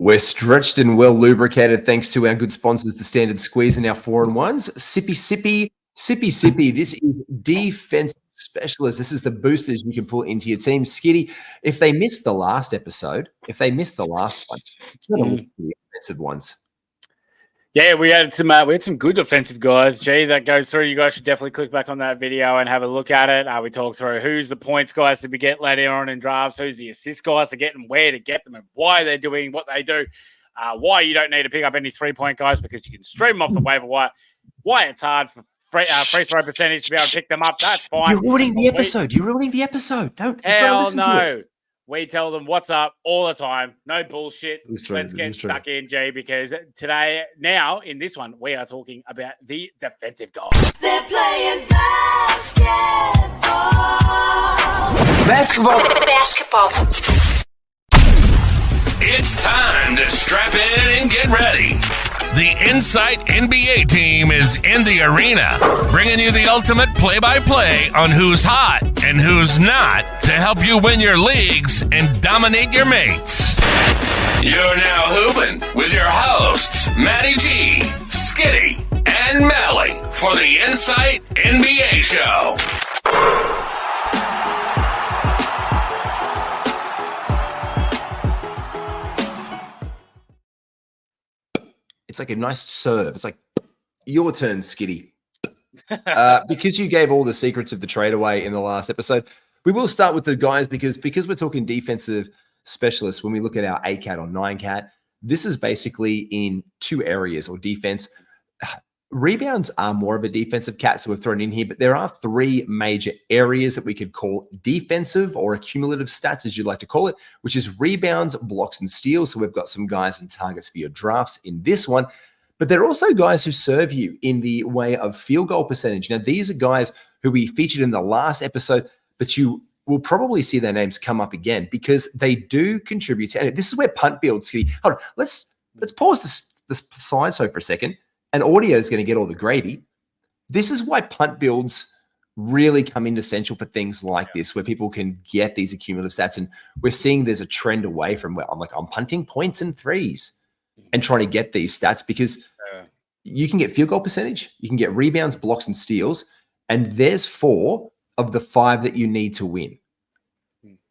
We're stretched and well lubricated thanks to our good sponsors, the Standard Squeeze and our 4-in-1s. Sippy. This is defensive specialist. This is the boosters you can pull into your team. Skiddy, if they missed the last episode, if they missed the last one, the offensive ones. Yeah, we had some good offensive guys. Gee, that goes through. You guys should definitely click back on that video and have a look at it. We talk through who's the points guys to get later on in drafts, who's the assist guys to get and where to get them and why they're doing what they do, why you don't need to pick up any 3-point guys because you can stream them off the waiver wire, why it's hard for free throw percentage to be able to pick them up. That's fine. You're ruining the episode. You're ruining the episode. Hell no. We tell them what's up all the time. No bullshit. Let's get stuck in, Jay, because today, now, in this one, we are talking about the defensive guys. They're playing basketball. It's time to strap in and get ready. The Insight NBA team is in the arena, bringing you the ultimate play-by-play on who's hot and who's not to help you win your leagues and dominate your mates. You're now hooping with your hosts, Matty G, Skiddy, and Mally for the Insight NBA show. It's like a nice serve. It's like, your turn, Skiddy. Because you gave all the secrets of the trade away in the last episode, we will start with the guys because we're talking defensive specialists. When we look at our 8-cat or 9-cat, this is basically in 2 areas or defense. Rebounds are more of a defensive cat, so we've thrown in here, but there are 3 major areas that we could call defensive or accumulative stats, as you'd like to call it, which is rebounds, blocks, and steals. So we've got some guys and targets for your drafts in this one, but there are also guys who serve you in the way of field goal percentage. Now, these are guys who we featured in the last episode, but you will probably see their names come up again because they do contribute to, and this is where punt builds. Hold on, let's pause this slideshow for a second. And audio is going to get all the gravy. This is why punt builds really come in essential for things like this, where people can get these accumulative stats. And we're seeing there's a trend away from where I'm punting points and threes and trying to get these stats because you can get field goal percentage, you can get rebounds, blocks, and steals. And there's 4 of the 5 that you need to win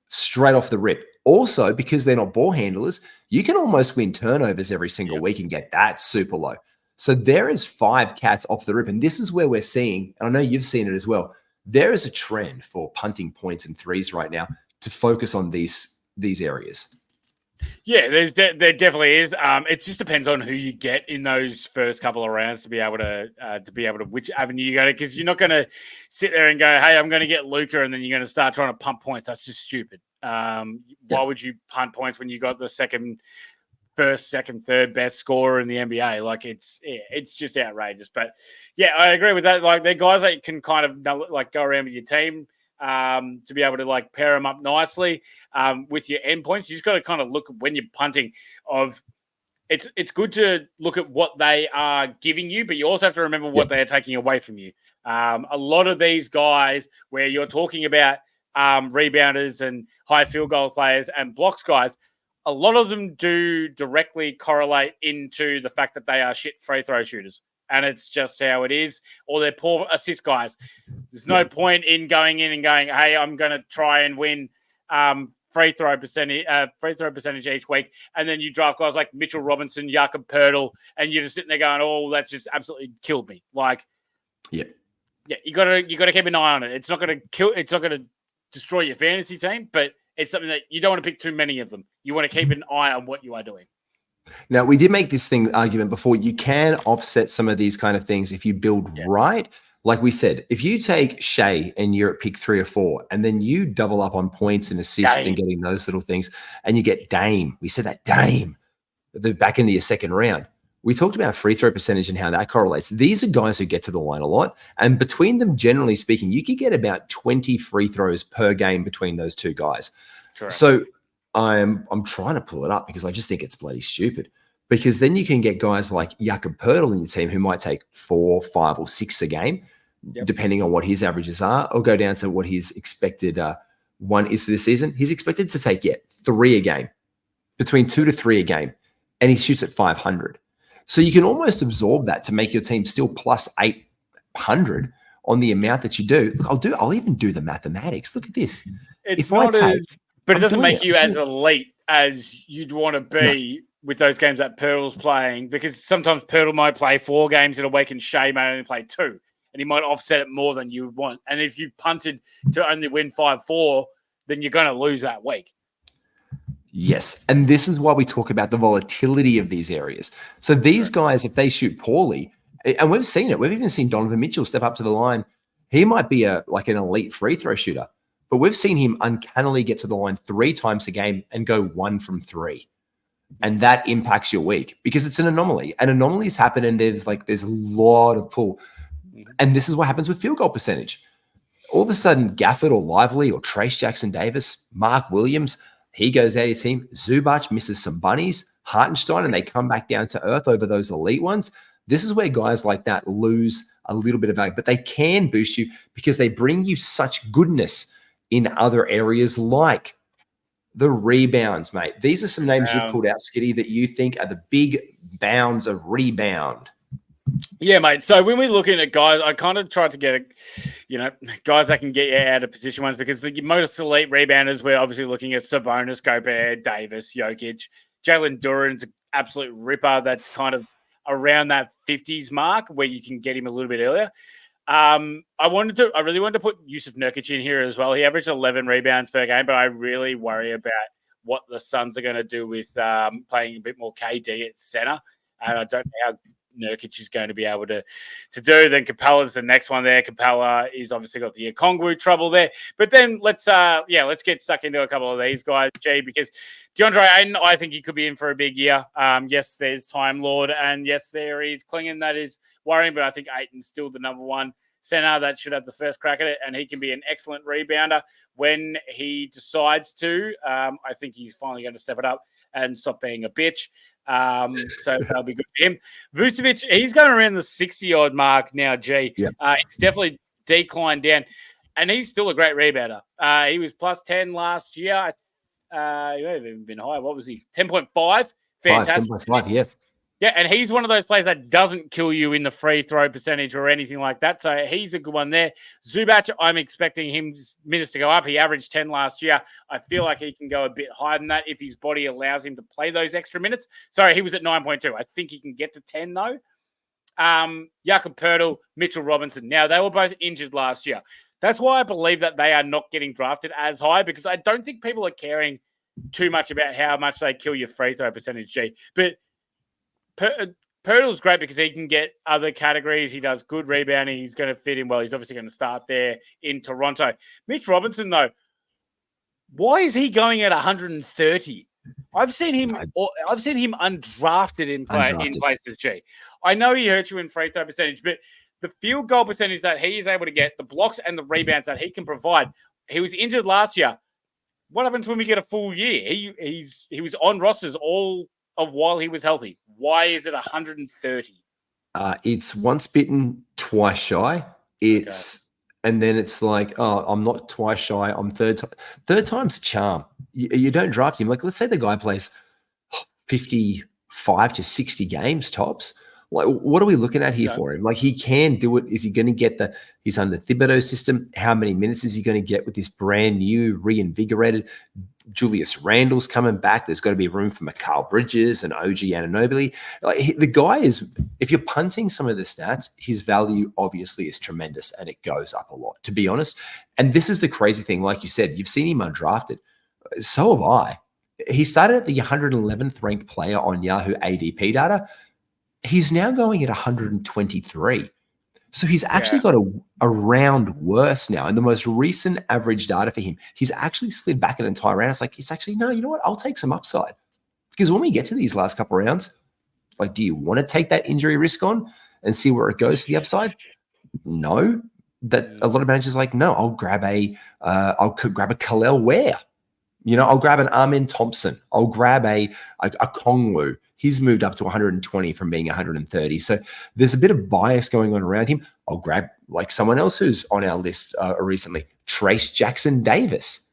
straight off the rip. Also, because they're not ball handlers, you can almost win turnovers every single week and get that super low. So there is 5 cats off the rip. And this is where we're seeing, and I know you've seen it as well, there is a trend for punting points and threes right now to focus on these areas. Yeah, there definitely is. It just depends on who you get in those first couple of rounds to be able to which avenue you go to, because you're not going to sit there and go, hey, I'm going to get Luka, and then you're going to start trying to pump points. That's just stupid. Why would you punt points when you got the first, second, third best scorer in the NBA? Like it's just outrageous. But yeah, I agree with that. Like they're guys that you can kind of like go around with your team to be able to like pair them up nicely with your endpoints. You just got to kind of look when you're punting of it's good to look at what they are giving you, but you also have to remember what they are taking away from you. A lot of these guys where you're talking about rebounders and high field goal players and blocks guys, a lot of them do directly correlate into the fact that they are shit free throw shooters. And it's just how it is. Or they're poor assist guys. There's no point in going in and going, hey, I'm going to try and win free throw percentage each week. And then you draft guys like Mitchell Robinson, Jakob Poeltl, and you're just sitting there going, oh, that's just absolutely killed me. Like, yeah, you got to keep an eye on it. It's not going to destroy your fantasy team, but it's something that you don't want to pick too many of them. You want to keep an eye on what you are doing. Now, we did make this argument before. You can offset some of these kind of things if you build right. Like we said, if you take Shea and you're at pick 3 or 4, and then you double up on points and assists and getting those little things, and you get Dame. We said that Dame, the back into your second round. We talked about free throw percentage and how that correlates. These are guys who get to the line a lot. And between them, generally speaking, you could get about 20 free throws per game between those 2 guys. Correct. So I'm trying to pull it up because I just think it's bloody stupid. Because then you can get guys like Jakob Poeltl in your team who might take 4, 5, or 6 a game, depending on what his averages are, or go down to what his expected one is for this season. He's expected to take 3 a game, between 2 to 3 a game. and he shoots at 500. So you can almost absorb that to make your team still plus 800 on the amount that you do. Look, I'll even do the mathematics. Look at this. It's If I not take- as, but it I'm doesn't doing make it. you I'm as doing elite as you'd want to be with those games that Pirtle's playing, because sometimes Pirtle might play 4 games in a week and Shea may only play 2, and he might offset it more than you would want. And if you've punted to only win 5-4, then you're going to lose that week. Yes. And this is why we talk about the volatility of these areas. So these guys, if they shoot poorly, and we've seen it, we've even seen Donovan Mitchell step up to the line. He might be like an elite free throw shooter, but we've seen him uncannily get to the line 3 times a game and go 1 from 3. And that impacts your week because it's an anomaly. And anomalies happen, and there's a lot of pull. And this is what happens with field goal percentage. All of a sudden, Gafford or Lively or Trace Jackson-Davis, Mark Williams, he goes out of his team. Zubac misses some bunnies, Hartenstein, and they come back down to earth over those elite ones. This is where guys like that lose a little bit of value, but they can boost you because they bring you such goodness in other areas like the rebounds, mate. These are some names you pulled out, Skiddy, that you think are the big bounds of rebound. Yeah, mate. So when we're looking at guys, I kind of tried to get, guys that can get you out of position ones, because the most elite rebounders, we're obviously looking at Sabonis, Gobert, Davis, Jokic. Jalen Duran's an absolute ripper. That's kind of around that 50s mark where you can get him a little bit earlier. I really wanted to put Yusuf Nurkic in here as well. He averaged 11 rebounds per game, but I really worry about what the Suns are going to do with playing a bit more KD at center. And I don't know how Nurkic is going to be able to do. Then Capella's the next one there. Capella is obviously got the Okongwu trouble there. But then let's get stuck into a couple of these guys, G, because DeAndre Ayton, I think he could be in for a big year. Yes, there's Time Lord, and yes, there is Klingon that is worrying, but I think Ayton's still the number 1 center that should have the first crack at it, and he can be an excellent rebounder when he decides to. I think he's finally going to step it up and stop being a bitch. So that'll be good for him. Vucevic, he's going around the 60-odd mark now, G. Yeah. It's definitely declined down, and he's still a great rebounder. He was plus 10 last year. He may have even been higher. What was he? 10.5? Fantastic. 10.5, yeah. Yeah, and he's one of those players that doesn't kill you in the free throw percentage or anything like that. So he's a good one there. Zubac, I'm expecting him minutes to go up. He averaged 10 last year. I feel like he can go a bit higher than that if his body allows him to play those extra minutes. Sorry, he was at 9.2. I think he can get to 10, though. Jakob Poeltl, Mitchell Robinson. Now, they were both injured last year. That's why I believe that they are not getting drafted as high, because I don't think people are caring too much about how much they kill your free throw percentage, G. But Poeltl's great because he can get other categories. He does good rebounding. He's going to fit in well. He's obviously going to start there in Toronto. Mitch Robinson, though, why is he going at 130? I've seen him undrafted in places, G. I know he hurt you in free throw percentage, but the field goal percentage that he is able to get, the blocks and the rebounds that he can provide. He was injured last year. What happens when we get a full year? He was on rosters all of while he was healthy. Why is it 130? It's once bitten, twice shy. And then it's like, oh, I'm not twice shy. I'm third time. Third time's a charm. You don't draft him. Like, let's say the guy plays 55 to 60 games tops. Like, what are we looking at here for him? Like, he can do it. Is he going to get he's under Thibodeau's system? How many minutes is he going to get with this brand new, reinvigorated Julius Randle's coming back? There's got to be room for Mikal Bridges and OG Anunoby. Like, the guy is, if you're punting some of the stats, his value obviously is tremendous, and it goes up a lot, to be honest. And this is the crazy thing. Like you said, you've seen him undrafted. So have I. He started at the 111th ranked player on Yahoo ADP data. He's now going at 123. So he's actually got a round worse now. And the most recent average data for him, he's actually slid back an entire round. It's like, he's actually, no, you know what? I'll take some upside. Because when we get to these last couple of rounds, like, do you want to take that injury risk on and see where it goes for the upside? No. That a lot of managers are like, no, I'll grab a Khalil Ware. You know, I'll grab an Amen Thompson. I'll grab a Kongwu. He's moved up to 120 from being 130. So there's a bit of bias going on around him. I'll grab like someone else who's on our list recently, Trace Jackson Davis.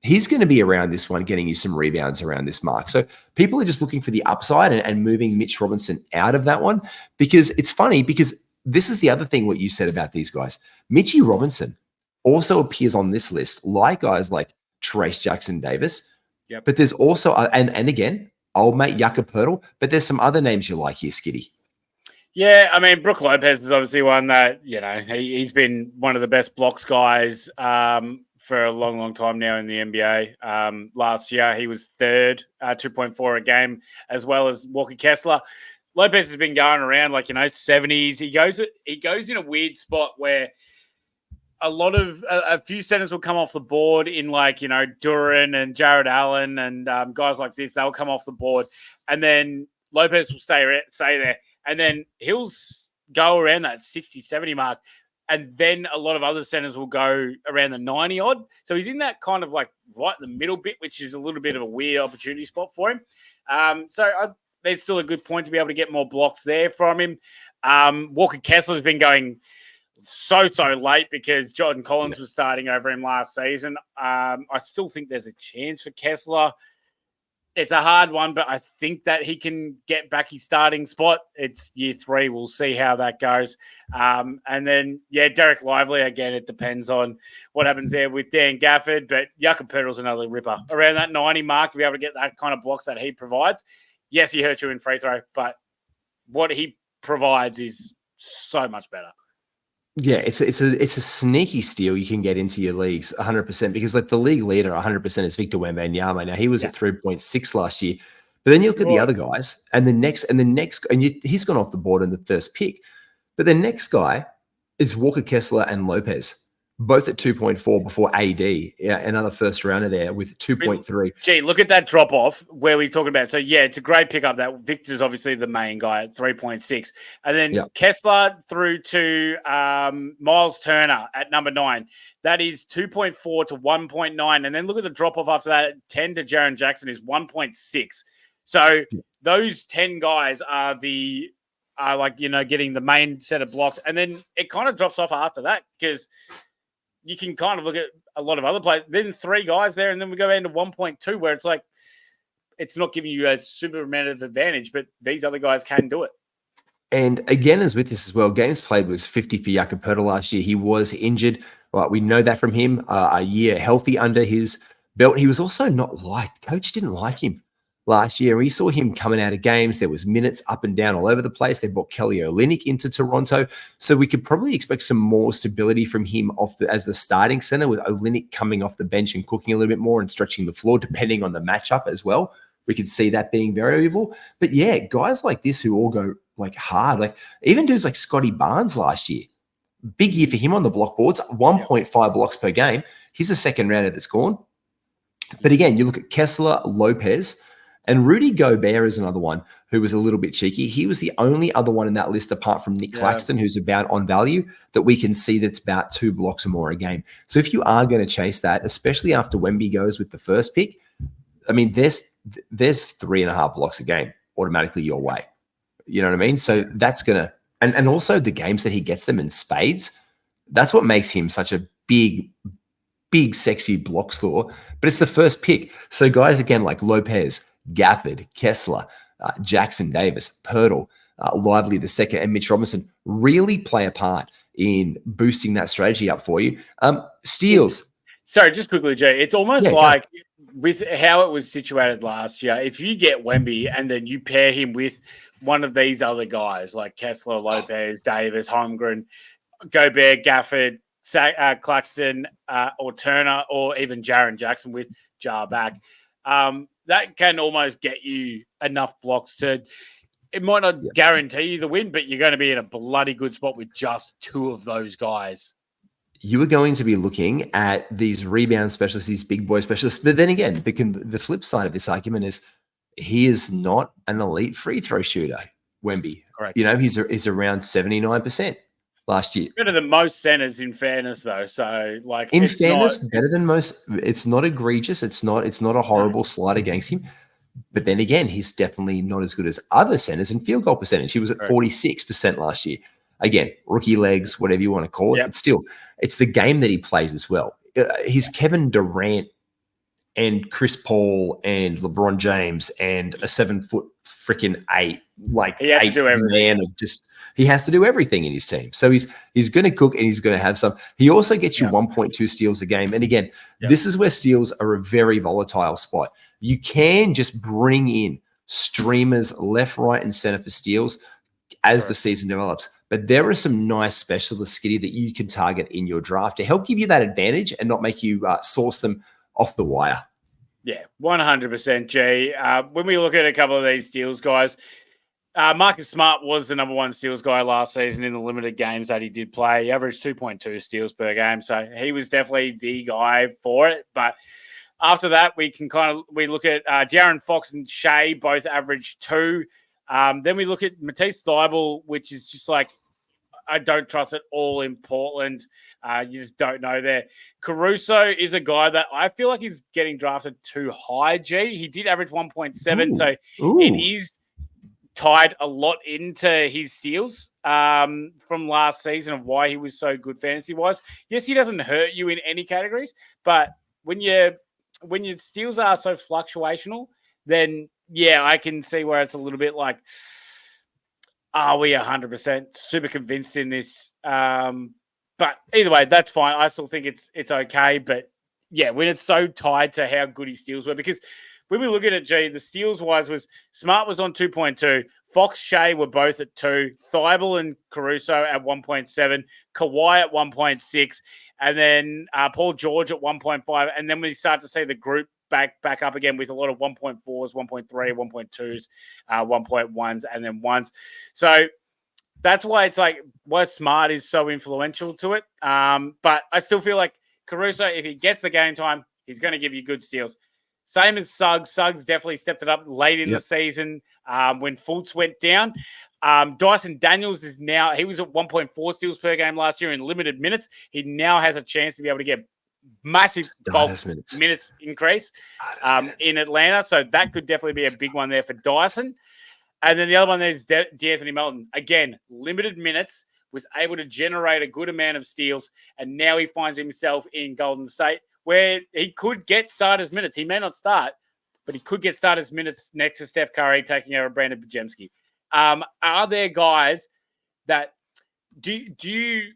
he's going to be around this one, getting you some rebounds around this mark. So people are just looking for the upside and moving Mitch Robinson out of that one, because it's funny, because this is the other thing, what you said about these guys. Mitchie Robinson also appears on this list, like guys like Trace Jackson-Davis. Yep. But there's also, and again, old mate Yucca Pirtle, but there's some other names you like here, Skiddy. Yeah, I mean, Brook Lopez is obviously one that, he's been one of the best blocks guys for a long, long time now in the NBA. Last year, he was third, 2.4 a game, as well as Walker Kessler. Lopez has been going around 70s. He goes in a weird spot where a few centers will come off the board in Duran and Jared Allen and guys like this. They'll come off the board, and then Lopez will stay there. And then he'll go around that 60, 70 mark. And then a lot of other centers will go around the 90 odd. So he's in that kind of right in the middle bit, which is a little bit of a weird opportunity spot for him. There's still a good point to be able to get more blocks there from him. Walker Kessler's been going so late because Jordan Collins was starting over him last season. I still think there's a chance for Kessler. It's a hard one, but I think that he can get back his starting spot. It's year 3. We'll see how that goes. And then, Derek Lively, again, it depends on what happens there with Dan Gafford, but Yucca Pirtle's another ripper. Around that 90 mark to be able to get that kind of blocks that he provides. Yes, he hurt you in free throw, but what he provides is so much better. Yeah, it's a sneaky steal you can get into your leagues 100%, because the league leader 100% is Victor Wembanyama. Now he was at 3.6 last year, but then you look at the other guys, and he's gone off the board in the first pick, but the next guy is Walker Kessler and Lopez, both at 2.4 before AD, another first rounder there with 2.3. Gee, look at that drop off where we're talking about. So it's a great pickup. That Victor's obviously the main guy at 3.6, and then Kessler through to Miles Turner at number 9. That is 2.4 to 1.9, and then look at the drop off after that. 10 to Jaren Jackson is 1.6. So those 10 guys are getting the main set of blocks, and then it kind of drops off after that because you can kind of look at a lot of other players. Then 3 guys there, and then we go into 1.2, where it's not giving you a super amount of advantage, but these other guys can do it. And again, as with this as well, games played was 50 for Yucca Pirtle last year. He was injured. Well, we know that from him. A year healthy under his belt. He was also not liked. Coach didn't like him last year. We saw him coming out of games. There was minutes up and down all over the place. They brought Kelly Olynyk into Toronto. So we could probably expect some more stability from him as the starting center, with Olynyk coming off the bench and cooking a little bit more and stretching the floor, depending on the matchup as well. We could see that being variable. But guys like this who all go hard, even dudes like Scotty Barnes last year, big year for him on the block boards, 1.5 blocks per game. He's a second rounder that's gone. But again, you look at Kessler, Lopez, and Rudy Gobert is another one who was a little bit cheeky. He was the only other one in that list, apart from Nick Claxton, who's about on value, that we can see that's about 2 blocks or more a game. So if you are going to chase that, especially after Wemby goes with the first pick, I mean, there's 3.5 blocks a game automatically your way. You know what I mean? So that's going to, and also the games that he gets them in spades, that's what makes him such a big, sexy block store. But it's the first pick. So guys, again, like Lopez, Gafford, Kessler, Jackson Davis, Pirtle, Lively the second, and Mitch Robinson really play a part in boosting that strategy up for you. Steals. Sorry, just quickly, Jay. It's almost like with how it was situated last year, if you get Wemby and then you pair him with one of these other guys like Kessler, Lopez, Davis, Holmgren, Gobert, Gafford, Claxton, or Turner, or even Jaren Jackson with Jar back, that can almost get you enough blocks to, it might not guarantee you the win, but you're going to be in a bloody good spot with just 2 of those guys. You are going to be looking at these rebound specialists, these big boy specialists. But then again, the flip side of this argument is he is not an elite free throw shooter, Wemby. Correct. He's around 79% last year. Better than most centers, in fairness, though. So, better than most. It's not egregious. It's not a horrible slight against him. But then again, he's definitely not as good as other centers in field goal percentage. He was at 46% last year. Again, rookie legs, whatever you want to call it. But still, it's the game that he plays as well. He's Kevin Durant and Chris Paul and LeBron James and a 7-foot freaking 8, like he has to 8 do everything. man of just. He has to do everything in his team. So he's going to cook and he's going to have some. He also gets you 1.2 steals a game. And again, this is where steals are a very volatile spot. You can just bring in streamers left, right, and center for steals as the season develops. But there are some nice specialists, Skiddy, that you can target in your draft to help give you that advantage and not make you source them off the wire. Yeah, 100%, G. When we look at a couple of these steals, guys, Marcus Smart was the number one steals guy last season in the limited games that he did play. He averaged 2.2 steals per game, so he was definitely the guy for it. But after that, we look at De'Aaron Fox and Shea, both averaged 2. Then we look at Matisse Thybulle, which is just like, I don't trust it all in Portland. You just don't know there. Caruso is a guy that I feel like he's getting drafted too high, G. He did average 1.7, so it is tied a lot into his steals from last season of why he was so good fantasy-wise. Yes, he doesn't hurt you in any categories, but when your steals are so fluctuational, then, yeah, I can see where it's a little bit like, are we 100% super convinced in this? But either way, that's fine. I still think it's okay. But, yeah, when it's so tied to how good his steals were, because when we look at it, G, the steals-wise was Smart was on 2.2, Fox, Shea were both at 2, Thybulle and Caruso at 1.7, Kawhi at 1.6, and then Paul George at 1.5. And then we start to see the group back up again with a lot of 1.4s, 1.3, 1.2s, 1.1s, and then 1s. So that's why it's like why Smart is so influential to it. But I still feel like Caruso, if he gets the game time, he's going to give you good steals. Same as Suggs. Suggs definitely stepped it up late in the season when Fultz went down. Dyson Daniels is now, he was at 1.4 steals per game last year in limited minutes. He now has a chance to be able to get massive bulk minutes increase in Atlanta. So that could definitely be a big one there for Dyson. And then the other one there is D'Anthony Melton. Again, limited minutes, was able to generate a good amount of steals, and now he finds himself in Golden State, where he could get starters minutes. He may not start, but he could get starters minutes next to Steph Curry, taking over Brandon Bajemski. Are there guys that do you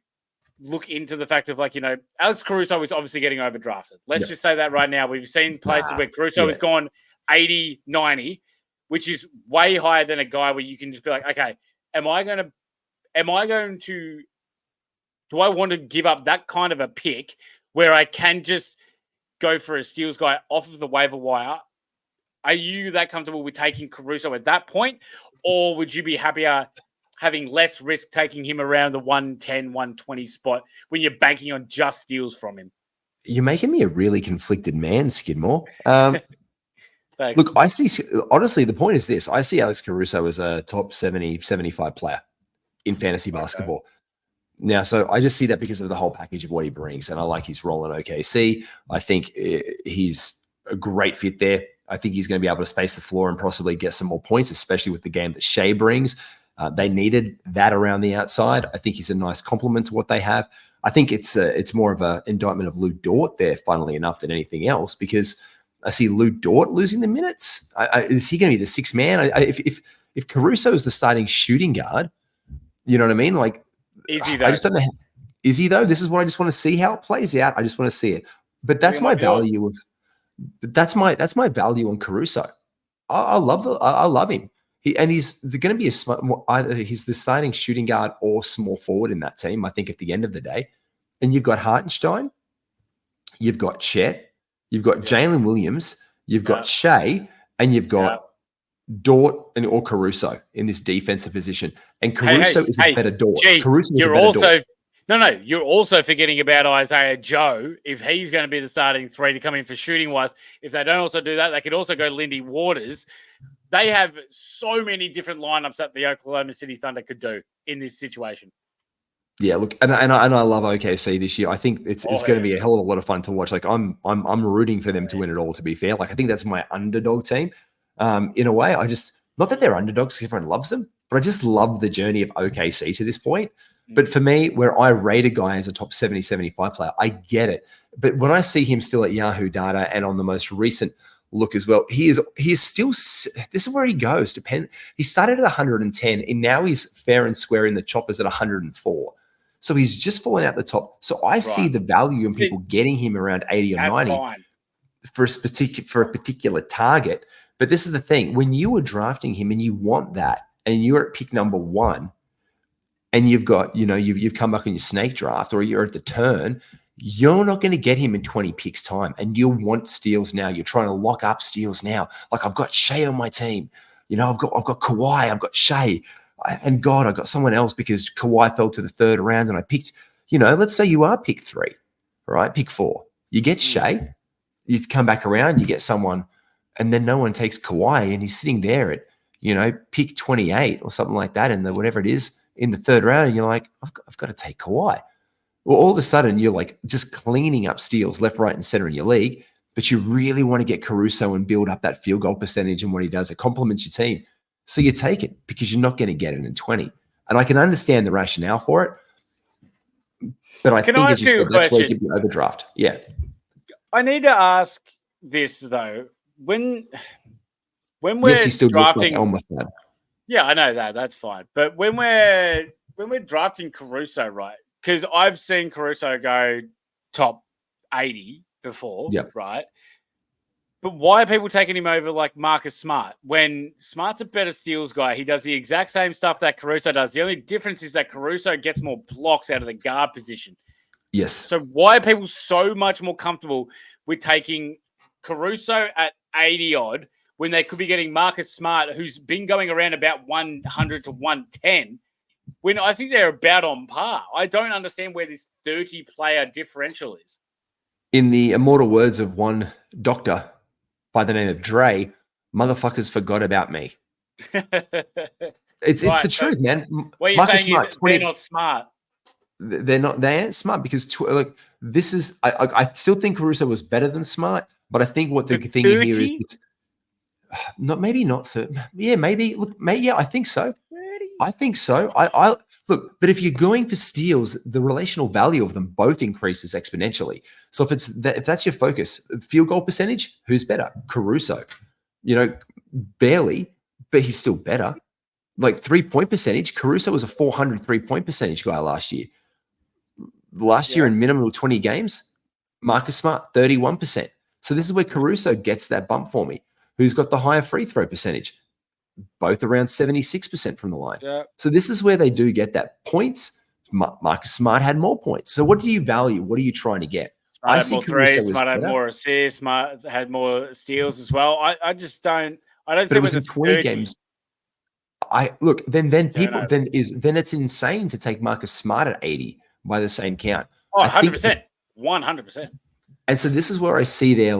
look into the fact of, like, you know, Alex Caruso is obviously getting overdrafted. Let's just say that right now. We've seen places where Caruso has gone 80, 90, which is way higher than a guy where you can just be like, okay, do I want to give up that kind of a pick where I can just go for a steals guy off of the waiver wire? Are you that comfortable with taking Caruso at that point? Or would you be happier having less risk taking him around the 110, 120 spot when you're banking on just steals from him? You're making me a really conflicted man, Skidmore. Look, I see, honestly, the point is this. I see Alex Caruso as a top 70, 75 player in fantasy basketball. Now, so I just see that because of the whole package of what he brings, and I like his role in OKC. I think he's a great fit there. I think he's going to be able to space the floor and possibly get some more points, especially with the game that Shea brings. They needed that around the outside. I think he's a nice complement to what they have. I think it's more of an indictment of Lou Dort there, funnily enough, than anything else, because I see Lou Dort losing the minutes. Is he going to be the sixth man? If Caruso is the starting shooting guard, you know what I mean? Like, is he though? I just don't know. Is he though? This is what I just want to see how it plays out. I just want to see it. But that's my value of. That's my value on Caruso. I love him. He's going to be either he's the starting shooting guard or small forward in that team. I think at the end of the day, and you've got Hartenstein, you've got Chet, you've got Jalen Williams, you've got Shea, and you've got Dort or Caruso in this defensive position. And Caruso is a better Dort. Caruso is a better Dort. No, you're also forgetting about Isaiah Joe. If he's going to be the starting three to come in for shooting wise, if they don't also do that, they could also go Lindy Waters. They have so many different lineups that the Oklahoma City Thunder could do in this situation. Yeah, look, and I love OKC this year. I think it's going to be a hell of a lot of fun to watch. Like I'm rooting for them to win it all. To be fair, like I think that's my underdog team. In a way, not that they're underdogs, everyone loves them, but I just love the journey of OKC to this point. But for me, where I rate a guy as a top 70, 75 player, I get it. But when I see him still at Yahoo Data and on the most recent look as well, he is still, this is where he goes. He started at 110 and now he's fair and square in the choppers at 104. So he's just fallen out the top. So I see the value in people getting him around 80 or 90 for a particular target. But this is the thing. When you were drafting him and you want that, and you're at pick number 1, and you've got, you've come back on your snake draft or you're at the turn, you're not going to get him in 20 picks time. And you want steals now. You're trying to lock up steals now. Like, I've got Shea on my team. I've got Kawhi, I've got Shea. And God, I got someone else because Kawhi fell to the 3rd round and I picked, let's say you are pick 3, right? Pick 4. You get Shea, you come back around, you get someone, and then no one takes Kawhi and he's sitting there at, pick 28 or something like that in the whatever it is in the 3rd round. And you're like, I've got to take Kawhi. Well, all of a sudden you're like just cleaning up steals left, right, and center in your league, but you really want to get Caruso and build up that field goal percentage and what he does. It complements your team. So you take it because you're not going to get it in 20. And I can understand the rationale for it. But I think, as you said, that's where you give the overdraft. Yeah. I need to ask this, though. When we're yes, he still drafting, like yeah, I know that. That's fine. But when we're drafting Caruso, right? Because I've seen Caruso go top 80 before, right? But why are people taking him over like Marcus Smart? When Smart's a better steals guy, he does the exact same stuff that Caruso does. The only difference is that Caruso gets more blocks out of the guard position. Yes. So why are people so much more comfortable with taking Caruso at 80 odd when they could be getting Marcus Smart, who's been going around about 100 to 110, when I think they're about on par? I don't understand where this 30-player differential is. In the immortal words of one doctor by the name of Dre, motherfuckers forgot about me. It's the truth, man. What you're saying is they're not smart. They aren't smart because this is, I still think Caruso was better than Smart, but I think what the thing 30? here is, maybe not 30. Yeah, maybe. Look, yeah, I think so. 30? I think so. I look, but if you're going for steals, the relational value of them both increases exponentially. So if that's your focus, field goal percentage, who's better? Caruso. Barely, but he's still better. Like 3-point percentage, Caruso was a 400 3-point percentage guy last year. Last year in minimum 20 games, Marcus Smart, 31%. So this is where Caruso gets that bump for me. Who's got the higher free throw percentage? Both around 76% from the line. Yeah. So this is where they do get that. Points, Marcus Smart had more points. So what do you value? What are you trying to get? Smart had more threes, Smart had more assists, Smart had more steals as well. I just don't. I don't see it was in 20 games. Then it's insane to take Marcus Smart at 80 by the same count. Oh, 100%. 100%. And so this is where I see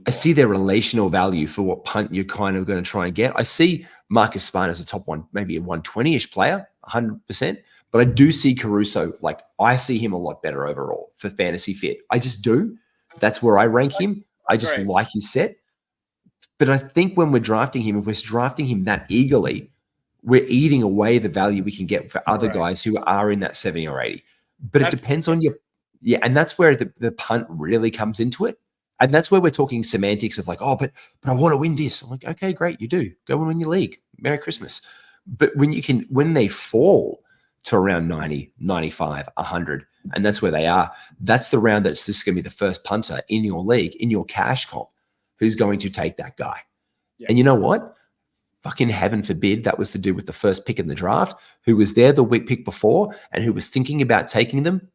I see their relational value for what punt you're kind of going to try and get. I see Marcus Smart as a top one, maybe a 120-ish player, 100%. But I do see Caruso, I see him a lot better overall for fantasy fit. I just do. That's where I rank him. I just like his set. But I think when we're drafting him, if we're drafting him that eagerly, we're eating away the value we can get for other guys who are in that 70 or 80. But it depends on your – yeah, and that's where the punt really comes into it. And that's where we're talking semantics of but I want to win this. I'm like, okay, great, you do. Go and win your league. Merry Christmas. But when they fall to around 90, 95, 100, and that's where they are, that's the round this is going to be the first punter in your league, in your cash comp, who's going to take that guy. Yeah. And you know what? Fucking heaven forbid that was to do with the first pick in the draft, who was there the week pick before and who was thinking about taking them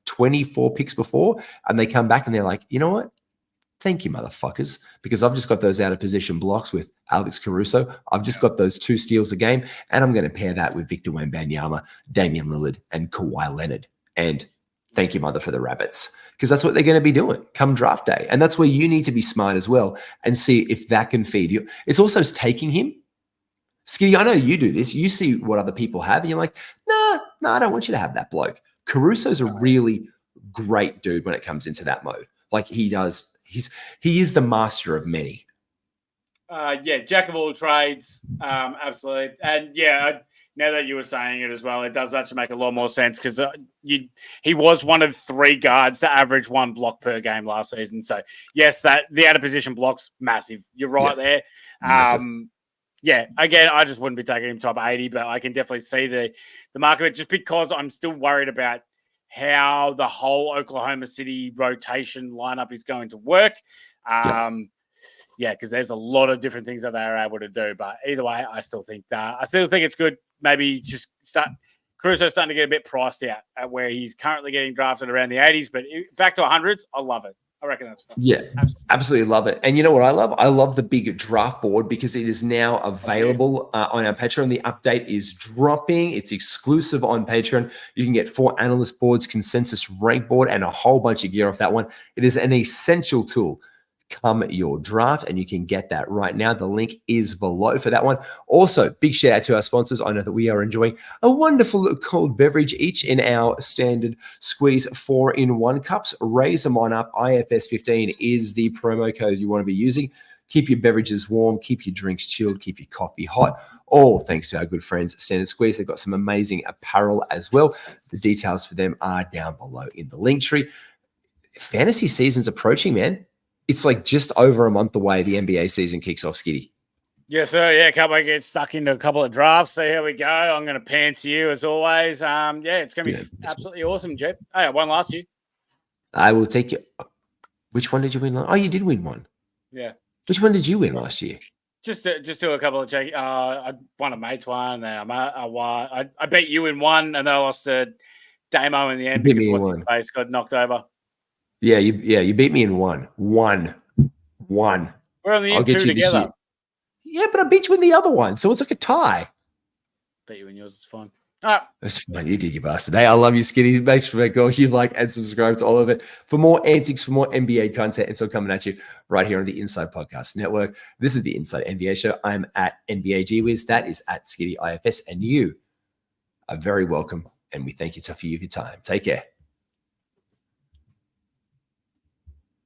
24 picks before, and they come back and they're like, you know what? Thank you, motherfuckers, because I've just got those out of position blocks with Alex Caruso. I've just got those 2 steals a game, and I'm going to pair that with Victor Wembanyama, Damian Lillard, and Kawhi Leonard. And thank you, mother, for the rabbits, because that's what they're going to be doing come draft day. And that's where you need to be smart as well and see if that can feed you. It's also taking him. Skiddy, I know you do this. You see what other people have, and you're like, nah, I don't want you to have that bloke. Caruso's a really great dude when it comes into that mode. He is the master of many. Jack of all trades, absolutely. And now that you were saying it as well, it does actually make a lot more sense because he was one of 3 guards to average 1 block per game last season. So yes, that the out of position blocks massive. You're right there. Again, I just wouldn't be taking him top 80, but I can definitely see the mark of it just because I'm still worried about how the whole Oklahoma City rotation lineup is going to work. Because there's a lot of different things that they're able to do. But either way, I still think it's good. Maybe just Caruso's starting to get a bit priced out at where he's currently getting drafted around the 80s, but back to 100s, I love it. I reckon that's fun. Yeah, absolutely love it. And you know what I love? I love the big draft board because it is now available on our Patreon. The update is dropping. It's exclusive on Patreon. You can get 4 analyst boards, consensus rank board, and a whole bunch of gear off that one. It is an essential tool come your draft, and you can get that right now. The link is below for that one. Also, big shout out to our sponsors. I know that we are enjoying a wonderful cold beverage each in our standard squeeze 4-in-1 cups. Raise them on up. IFS15 is the promo code you want to be using. Keep your beverages warm, keep your drinks chilled, keep your coffee hot. All thanks to our good friends, Standard Squeeze. They've got some amazing apparel as well. The details for them are down below in the link tree. Fantasy season's approaching, man. It's like just over a month away. The NBA season kicks off, Skiddy. Yes, sir. Yeah, can't wait to get stuck into a couple of drafts. So here we go. I'm going to pants you as always. It's going to be absolutely awesome, Jep. Hey, I won last year. I will take you. Which one did you win? Oh, you did win one. Yeah. Which one did you win last year? Just do a couple of check. I won a mate's one, and then I won. I beat you in one, and then I lost to Damo in the end because what's his face got knocked over. Yeah, you beat me in one. One. We're on the two together. Yeah, but I beat you in the other one, so it's like a tie. Beat you in yours. It's fine. All right. That's fine. You did, you bastard. Hey, I love you, Skiddy. Make sure you like and subscribe to all of it for more antics, for more NBA content, and still coming at you right here on the Inside Podcast Network. This is the Inside NBA Show. I'm at NBA GWiz. That is at Skiddy IFS, and you are very welcome. And we thank you for your time. Take care.